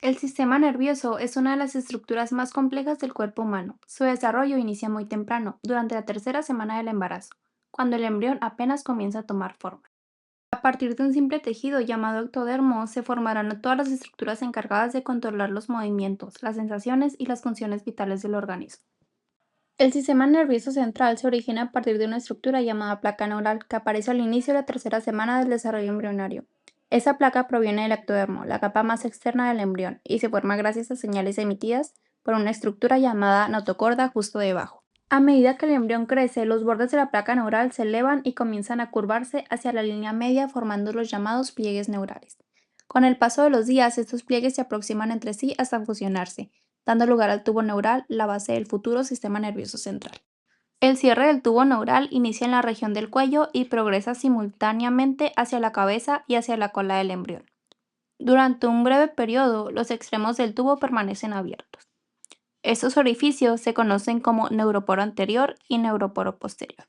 El sistema nervioso es una de las estructuras más complejas del cuerpo humano. Su desarrollo inicia muy temprano, durante la tercera semana del embarazo, cuando el embrión apenas comienza a tomar forma. A partir de un simple tejido llamado ectodermo se formarán todas las estructuras encargadas de controlar los movimientos, las sensaciones y las funciones vitales del organismo. El sistema nervioso central se origina a partir de una estructura llamada placa neural que aparece al inicio de la tercera semana del desarrollo embrionario. Esa placa proviene del ectodermo, la capa más externa del embrión, y se forma gracias a señales emitidas por una estructura llamada notocorda justo debajo. A medida que el embrión crece, los bordes de la placa neural se elevan y comienzan a curvarse hacia la línea media formando los llamados pliegues neurales. Con el paso de los días, estos pliegues se aproximan entre sí hasta fusionarse, dando lugar al tubo neural, la base del futuro sistema nervioso central. El cierre del tubo neural inicia en la región del cuello y progresa simultáneamente hacia la cabeza y hacia la cola del embrión. Durante un breve periodo, los extremos del tubo permanecen abiertos. Estos orificios se conocen como neuroporo anterior y neuroporo posterior.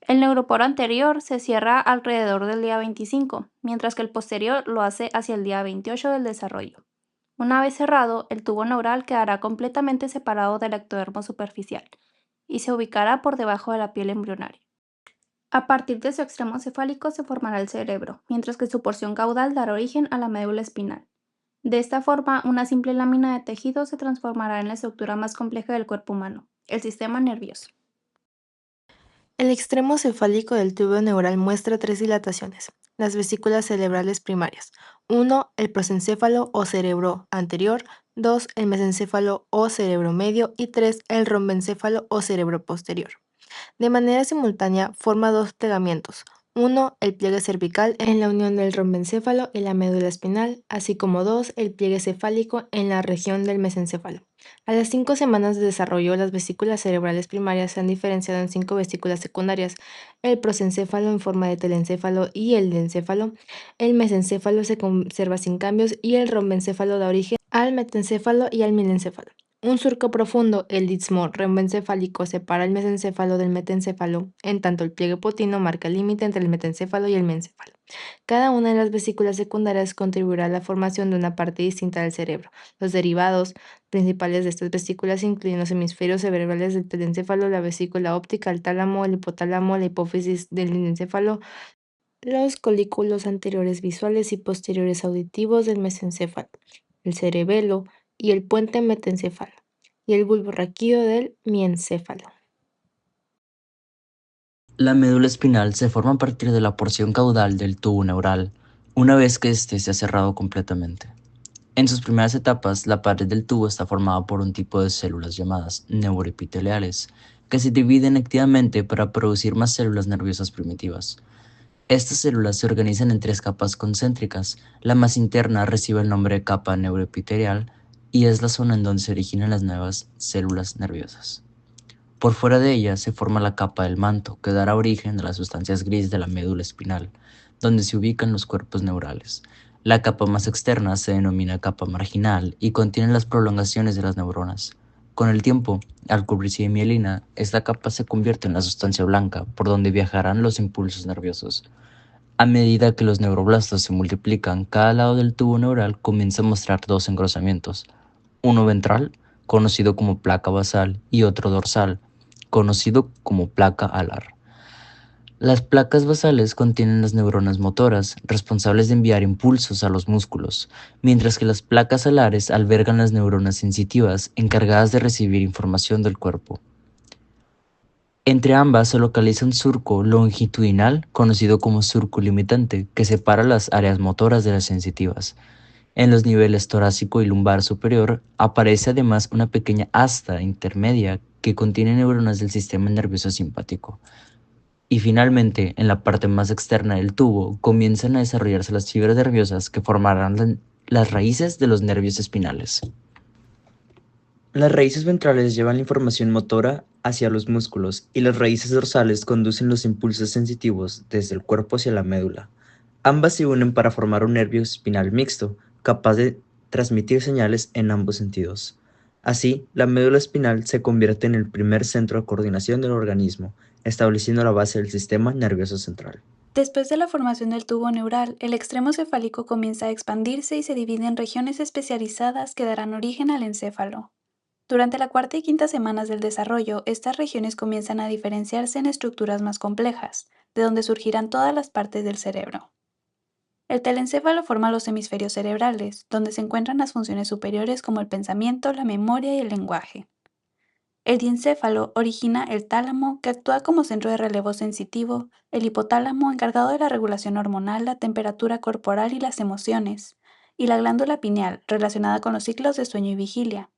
El neuroporo anterior se cierra alrededor del día 25, mientras que el posterior lo hace hacia el día 28 del desarrollo. Una vez cerrado, el tubo neural quedará completamente separado del ectodermo superficial y se ubicará por debajo de la piel embrionaria. A partir de su extremo cefálico se formará el cerebro, mientras que su porción caudal dará origen a la médula espinal. De esta forma, una simple lámina de tejido se transformará en la estructura más compleja del cuerpo humano, el sistema nervioso. El extremo cefálico del tubo neural muestra tres dilataciones: las vesículas cerebrales primarias. 1. El prosencéfalo o cerebro anterior. 2. El mesencéfalo o cerebro medio. Y 3. El rombencéfalo o cerebro posterior. De manera simultánea, forma dos plegamientos. Uno, el pliegue cervical en la unión del rombencéfalo y la médula espinal, así como dos, el pliegue cefálico en la región del mesencéfalo. A las 5 semanas de desarrollo, las vesículas cerebrales primarias se han diferenciado en 5 vesículas secundarias: el prosencéfalo en forma de telencéfalo y el dencéfalo. El mesencéfalo se conserva sin cambios y el rombencéfalo da origen al metencéfalo y al milencéfalo. Un surco profundo, el istmo rombencefálico, separa el mesencéfalo del metencéfalo, en tanto el pliegue potino marca el límite entre el metencéfalo y el mesencéfalo. Cada una de las vesículas secundarias contribuirá a la formación de una parte distinta del cerebro. Los derivados principales de estas vesículas incluyen los hemisferios cerebrales del telencéfalo, la vesícula óptica, el tálamo, el hipotálamo, la hipófisis del linencéfalo, los colículos anteriores visuales y posteriores auditivos del mesencéfalo, el cerebelo y el puente metencéfalo, y el bulbo raquídeo del mielcéfalo. La médula espinal se forma a partir de la porción caudal del tubo neural, una vez que éste se ha cerrado completamente. En sus primeras etapas, la pared del tubo está formada por un tipo de células llamadas neuroepiteliales, que se dividen activamente para producir más células nerviosas primitivas. Estas células se organizan en tres capas concéntricas. La más interna recibe el nombre de capa neuroepitelial y es la zona en donde se originan las nuevas células nerviosas. Por fuera de ella se forma la capa del manto, que dará origen a las sustancias gris de la médula espinal, donde se ubican los cuerpos neurales. La capa más externa se denomina capa marginal y contiene las prolongaciones de las neuronas. Con el tiempo, al cubrirse de mielina, esta capa se convierte en la sustancia blanca, por donde viajarán los impulsos nerviosos. A medida que los neuroblastos se multiplican, cada lado del tubo neural comienza a mostrar dos engrosamientos: uno ventral, conocido como placa basal, y otro dorsal, conocido como placa alar. Las placas basales contienen las neuronas motoras, responsables de enviar impulsos a los músculos, mientras que las placas alares albergan las neuronas sensitivas, encargadas de recibir información del cuerpo. Entre ambas se localiza un surco longitudinal, conocido como surco limitante, que separa las áreas motoras de las sensitivas. En los niveles torácico y lumbar superior aparece además una pequeña asta intermedia que contiene neuronas del sistema nervioso simpático. Y finalmente, en la parte más externa del tubo, comienzan a desarrollarse las fibras nerviosas que formarán las raíces de los nervios espinales. Las raíces ventrales llevan la información motora hacia los músculos y las raíces dorsales conducen los impulsos sensitivos desde el cuerpo hacia la médula. Ambas se unen para formar un nervio espinal mixto, capaz de transmitir señales en ambos sentidos. Así, la médula espinal se convierte en el primer centro de coordinación del organismo, estableciendo la base del sistema nervioso central. Después de la formación del tubo neural, el extremo cefálico comienza a expandirse y se divide en regiones especializadas que darán origen al encéfalo. Durante la cuarta y quinta semanas del desarrollo, estas regiones comienzan a diferenciarse en estructuras más complejas, de donde surgirán todas las partes del cerebro. El telencéfalo forma los hemisferios cerebrales, donde se encuentran las funciones superiores como el pensamiento, la memoria y el lenguaje. El diencéfalo origina el tálamo, que actúa como centro de relevo sensitivo, el hipotálamo, encargado de la regulación hormonal, la temperatura corporal y las emociones, y la glándula pineal, relacionada con los ciclos de sueño y vigilia.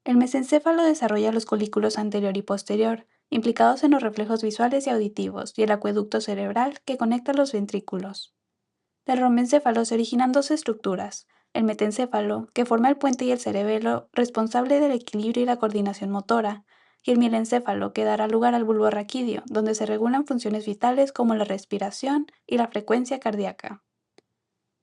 El mesencéfalo desarrolla los colículos anterior y posterior, implicados en los reflejos visuales y auditivos, y el acueducto cerebral que conecta los ventrículos. Del romencéfalo se originan dos estructuras: el metencéfalo, que forma el puente y el cerebelo, responsable del equilibrio y la coordinación motora, y el mielencéfalo, que dará lugar al bulbo raquídeo, donde se regulan funciones vitales como la respiración y la frecuencia cardíaca.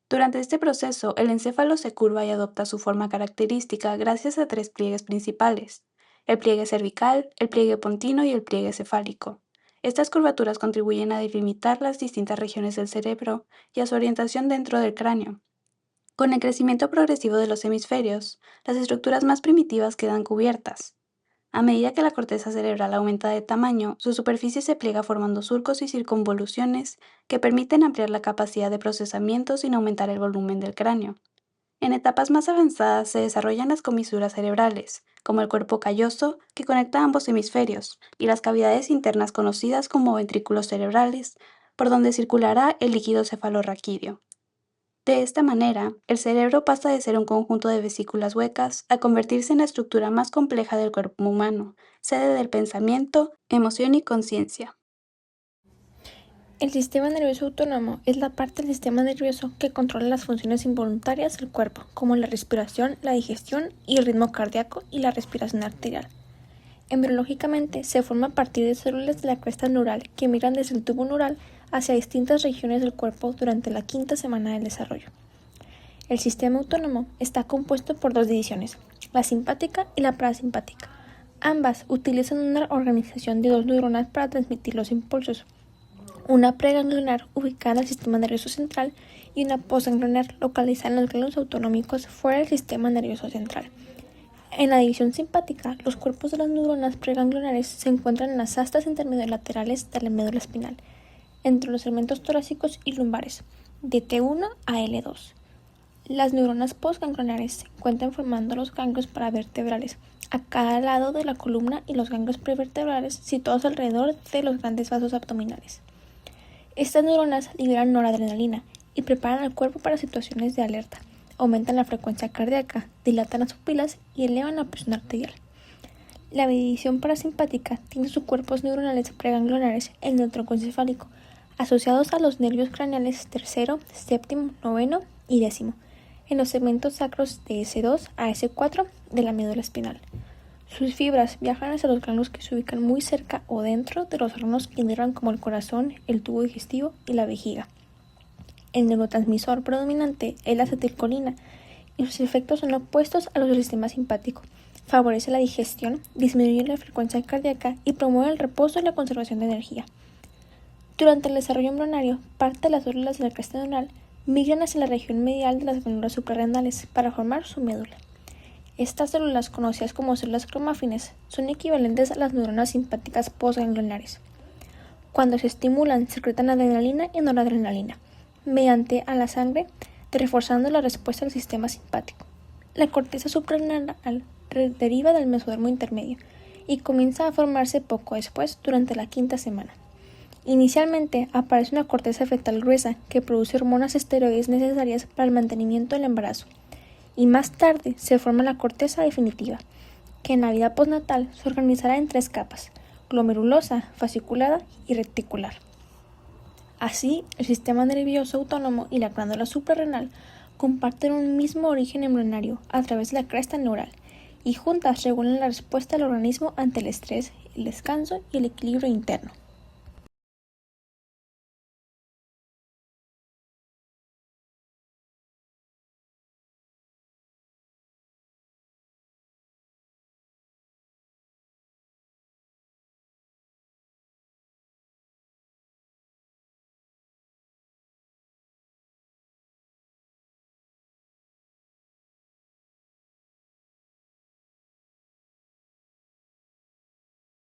Durante este proceso, el encéfalo se curva y adopta su forma característica gracias a tres pliegues principales: el pliegue cervical, el pliegue pontino y el pliegue cefálico. Estas curvaturas contribuyen a delimitar las distintas regiones del cerebro y a su orientación dentro del cráneo. Con el crecimiento progresivo de los hemisferios, las estructuras más primitivas quedan cubiertas. A medida que la corteza cerebral aumenta de tamaño, su superficie se pliega formando surcos y circunvoluciones que permiten ampliar la capacidad de procesamiento sin aumentar el volumen del cráneo. En etapas más avanzadas se desarrollan las comisuras cerebrales, como el cuerpo calloso, que conecta ambos hemisferios, y las cavidades internas conocidas como ventrículos cerebrales, por donde circulará el líquido cefalorraquídeo. De esta manera, el cerebro pasa de ser un conjunto de vesículas huecas a convertirse en la estructura más compleja del cuerpo humano, sede del pensamiento, emoción y conciencia. El sistema nervioso autónomo es la parte del sistema nervioso que controla las funciones involuntarias del cuerpo, como la respiración, la digestión y el ritmo cardíaco y la respiración arterial. Embriológicamente se forma a partir de células de la cresta neural que migran desde el tubo neural hacia distintas regiones del cuerpo durante la quinta semana del desarrollo. El sistema autónomo está compuesto por dos divisiones, la simpática y la parasimpática. Ambas utilizan una organización de dos neuronas para transmitir los impulsos, una preganglionar ubicada en el sistema nervioso central y una postganglionar localizada en los ganglios autonómicos fuera del sistema nervioso central. En la división simpática, los cuerpos de las neuronas preganglionares se encuentran en las astas intermediolaterales de la médula espinal, entre los segmentos torácicos y lumbares, de T1 a L2. Las neuronas postganglionares se encuentran formando los ganglios paravertebrales a cada lado de la columna y los ganglios prevertebrales situados alrededor de los grandes vasos abdominales. Estas neuronas liberan noradrenalina y preparan al cuerpo para situaciones de alerta, aumentan la frecuencia cardíaca, dilatan las pupilas y elevan la presión arterial. La división parasimpática tiene sus cuerpos neuronales preganglionares en el tronco encefálico, asociados a los nervios craneales tercero, séptimo, noveno y décimo, en los segmentos sacros de S2 a S4 de la médula espinal. Sus fibras viajan hacia los ganglios que se ubican muy cerca o dentro de los órganos que inervan como el corazón, el tubo digestivo y la vejiga. El neurotransmisor predominante es la acetilcolina y sus efectos son opuestos a los del sistema simpático. Favorece la digestión, disminuye la frecuencia cardíaca y promueve el reposo y la conservación de energía. Durante el desarrollo embrionario, parte de las células de la cresta neural migran hacia la región medial de las glándulas suprarrenales para formar su médula. Estas células, conocidas como células cromáfines, son equivalentes a las neuronas simpáticas postganglionares. Cuando se estimulan, secretan adrenalina y noradrenalina mediante a la sangre, reforzando la respuesta del sistema simpático. La corteza suprarrenal deriva del mesodermo intermedio y comienza a formarse poco después durante la quinta semana. Inicialmente aparece una corteza fetal gruesa que produce hormonas esteroides necesarias para el mantenimiento del embarazo, y más tarde se forma la corteza definitiva, que en la vida postnatal se organizará en tres capas: glomerulosa, fasciculada y reticular. Así, el sistema nervioso autónomo y la glándula suprarrenal comparten un mismo origen embrionario a través de la cresta neural, y juntas regulan la respuesta del organismo ante el estrés, el descanso y el equilibrio interno.